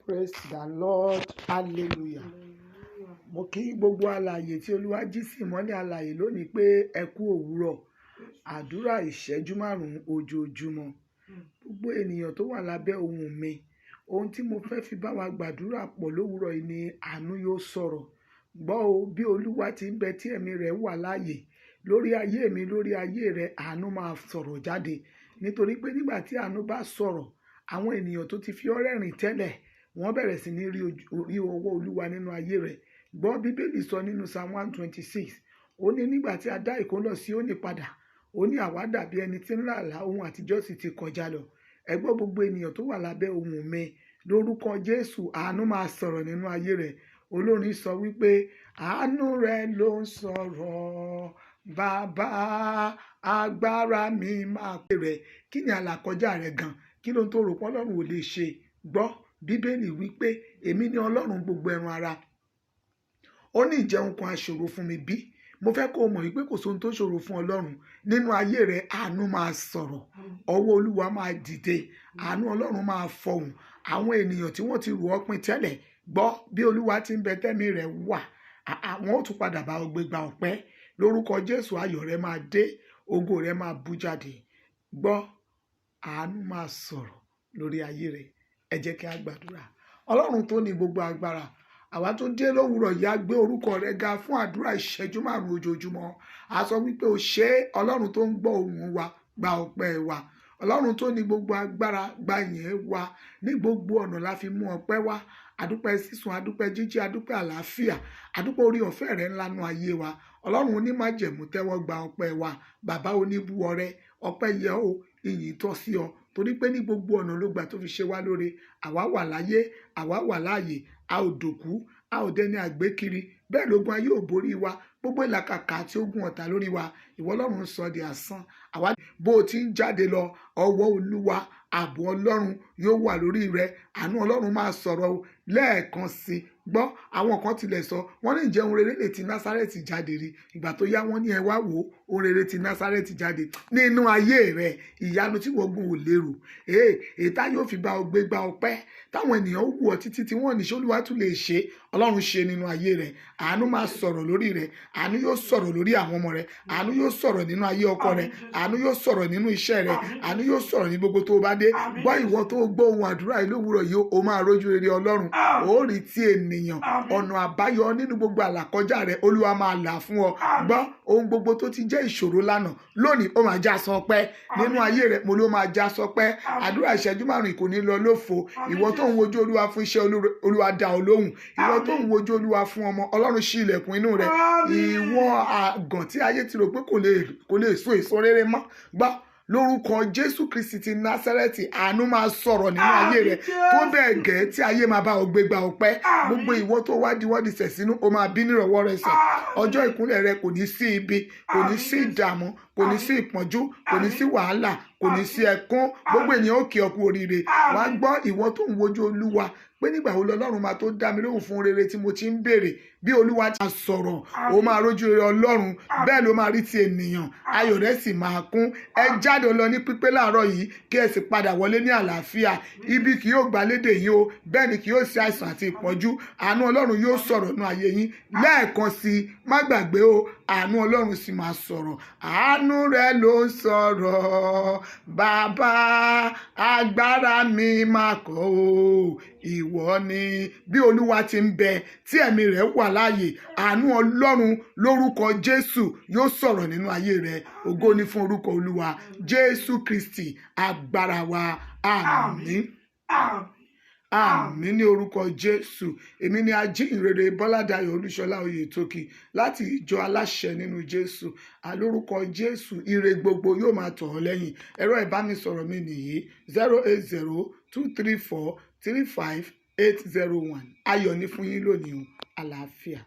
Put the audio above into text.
Praise the Lord. Hallelujah. Mo kí gbogbo alààyè tí Olúwa jí sí ìmọ́lẹ̀ alààyè lónìí pé ẹ kú òwúrọ̀. Àdúrà ìṣẹ́jú 5 ojoojúmọ́. Gbogbo ènìyàn tó wà lábẹ́ ohùn mi, ohun tí mo fẹ́ fi bá wa gbàdúrà pọ̀ lówùúrọ̀ yìí ni àánú yóò sọ̀rọ̀. Gbọ́ o, bí Olúwa ti ń bẹ tí ẹ̀mí rẹ̀ wà láàyè lórí ayé mi, lórí ayé rẹ̀, àánú máa sọ̀rọ̀ jáde. Nítorí pé nígbà tí àánú bá sọ̀rọ̀, àwọn ènìyàn tó ti fi ọ́ rẹ́rìn tẹ́lẹ̀, wọ́n bẹ̀rẹ̀ sí ní rí ọwọ́ Olúwa nínú ayé rẹ̀. Gbọ́ Bíbélì sọ nínú Psalm 126, ó ní nígbà tí a dá ìkólọ Síónì padà, ó ní àwa dàbí ẹni tí ń lá àlá, ohun àtijọ́ sì ti kọjá lọ. Ẹ gbọ́ gbogbo ènìyàn tó wà lábẹ́ ohùn mi, lórúkọ Jésù, àánú máa sọ̀rọ̀ nínú ayé rẹ̀. Olórin sọ wípé àánú rẹ̀ ló ń sọ̀rọ̀, bàbá agbára mi máa pè rẹ̀. Kí ni àlàkọjá rẹ̀ gan? Kí ló ń tó rò pé Ọlọ́run ò lè ṣe? Gbọ́ Bíbélì wípé èmi ni Ọlọ́run gbogbo ẹran ara. Ó ní ìjẹun kan aṣòro fún mi bí? Mo fẹ́ kó o mọ̀ wípé kò sóhun tó ṣòro fún Ọlọ́run. Nínú ayé rẹ̀, àánú máa sọ̀rọ̀. Ọwọ́ Olúwa máa dìde. Àánú Ọlọ́run máa fọhùn. Àwọn ènìyàn tí wọ́n ti rò ọ́ pin tẹ́lẹ̀, gbọ́ bí Olúwa ti ń bẹ tẹ́mi rẹ̀ wà, àwọn ó tún padà bá ọ gbé gba ọpẹ́. Lórúkọ Jésù, ayọ̀ rẹ máa dé, ògo rẹ máa bú jáde. Gbọ́, àánú máa sọ̀rọ̀ lórí ayé rẹ̀. Ẹ jẹ́ kí a gbàdúrà. Ọlọ́run tó ní gbogbo agbára, àwa tó dé lówùúrọ̀ yìí á gbé orúkọ rẹ ga fún àdúrà ìṣẹ́jú 5 ojoojúmọ́. A sọ wípé o ṣé Ọlọ́run tó ń gbọ́ ohùn wa, gba ọpẹ́ wa. Ọlọ́run tó ní gbogbo agbára, gba ìyìn wa. Ní gbogbo ọ̀nà la fi mú ọpẹ́ wá. Adúpẹ́ sísun, adúpẹ́ jíjí, adúpẹ́ àlàáfíà, adúpẹ́ orí ọ̀fẹ́ rẹ ńlá nú ayé wa. Ọlọ́run onímájẹ̀mú tẹ́wọ́ gba ọpẹ́ wa. Bàbá oníbúwọ rẹ, ọpẹ́ yẹ o, ìyìn tọ́ sí ọ. Torí pé ní gbogbo ọ̀nà ló gbà tó fi ṣe wá lóore. Àwa wà láyé, àwa wà láàyè, a ò dòkú, a ò dẹni àgbékiri. Bẹ́ẹ̀ lógun ayé ò borí wa. Gbogbo ìlàkàkà àti ogun ọ̀tá lórí wa, ìwọ Ọlọ́run sọ di asán. Àwa bó o ti ń jáde lọ, ọwọ́ Olúwa, ààbò Ọlọ́run yóò wà lórí rẹ. Àánú Ọlọ́run máa sọ̀rọ̀ o lẹ́ẹ̀kan sí i. Gbọ́, àwọn kan tilẹ̀ sọ, wọ́n ní ǹjẹ́ ohun rere lè ti Násárẹ́tì jáde rí? Ìgbà tó yá wọ́n ní ẹ wá wò ó, ohun rere ti Násárẹ́tì jáde nínú ayé rẹ̀. Ìyanu tí wọ́n gùn ò lérò. Ètà yóò fi bá ọ gbé gba ọpẹ́. Táwọn ènìyàn wù ọ́ títí tí wọ́n ní ṣé Olúwa tún lè ṣe. Ọlọ́run ṣe nínú ayé rẹ̀. Àánú máa sọ̀rọ̀ lórí rẹ̀. Àánú yóò sọ̀rọ̀ lórí àwọn ọmọ rẹ̀. Àánú yóò sọ̀rọ̀ nínú ayé ọkọ rẹ̀. Àánú yóò sọ̀rọ̀ nínú iṣẹ́ rẹ̀. Àánú yóò sọ̀rọ̀ ní gbogbo tó bá dé. Gbọ́ ìwọ tó gbọ́ ohun àdúrà yìí lówùúrọ̀ yìí, o máa rójú rere Ọlọ́run. Ó rí tí ènìyàn ọ̀nà àbáyọ nínú gbogbo àlàkọjá rẹ̀, Olúwa máa là fún ọ. Gbọ́, ohun gbogbo tó ti jẹ́ ìṣòro lánàá, lónìí ó máa já sọpẹ́. Nínú ayé rẹ̀ mo ló máa já sọpẹ́. Àdúrà ìṣẹ́jú 5 kò ní lọ lófo. Ìwọ tó ń wojú Olúwa fún iṣẹ́, Olúwa dá ọ lóhùn. Ìwọ tó ń wojú Olúwa fún ọmọ, Ọlọ́run ṣí ilẹ̀kùn inú rẹ̀. Ìwọ àgàn tí ayé ti rò pé kò lè so èso rere mọ́, gbọ́, lórúkọ Jésù Kristi ti Násárẹ́tì, àánú máa sọ̀rọ̀ nínú ayé rẹ̀ tó bẹ́ẹ̀ gẹ́ tí ayé máa bá ọ gbé gba ọpẹ́. Gbogbo ìwọ tó wádìí sẹ̀ sínú, o máa bí nírọ̀wọ́ rẹ̀ sẹ̀. Ọjọ́ ìkúnlẹ̀ rẹ kò ní sí ibi, kò ní sí ìdààmú, kò ní sí ìpọ́njú, kò ní sí wàhálà, kò ní sí ẹkún. Gbogbo ènìyàn ó kí ọ kú oríire. Wá gbọ́, ìwọ tó ń wojú Olúwa pé nígbà wo lọ́lọ́run máa tó dá mi lóhùn fún rere tí mo ti ń béèrè. Bí Olúwa ti sọ̀rọ̀, ó máa rójú rere Ọlọ́run. Bẹ́ẹ̀ ló máa rí ti ènìyàn. Ayọ̀ rẹ̀ sì máa kún. Ẹ jáde lọ ní pípé láàárọ̀ yìí, kí ẹ sì padà wọlé ní àlàáfíà. Ibi kì yóò gbà lédè yín o. Bẹ́ẹ̀ ni kì yóò sí àìsàn àti ìpọ́njú. Àánú Ọlọ́run yóò sọ̀rọ̀ nínú ayé yín. Lẹ́ẹ̀kan sí i, má gbàgbé o, àánú Ọlọ́run sì máa sọ̀rọ̀. Àánú rẹ̀ ló ń sọ̀rọ̀, bàbá agbára mi máa kọ̀ o. Ìwọ ni bí Olúwa ti ń bẹ tí ẹ̀mí rẹ̀ wà láàyè, àánú Ọlọ́run lórúkọ Jésù yóò sọ̀rọ̀ nínú ayé rẹ̀. Ògo ni fún orúkọ Olúwa Jésù Kristi agbára wa. Àmín. Àmín ní orúkọ Jésù. Èmi ni ajínrere Bọ́ládayọ̀ Olúṣọlá Oyètókì láti ìjọ aláṣẹ nínú Jésù. Lórúkọ Jésù, ire gbogbo yóò máa tọ̀ ọ́ lẹ́yìn. Ẹ̀rọ ìbánisọ̀rọ̀ mi nìyí 08023435801. Ayọ̀ ní fún yín lónìí o. Àlàáfíà.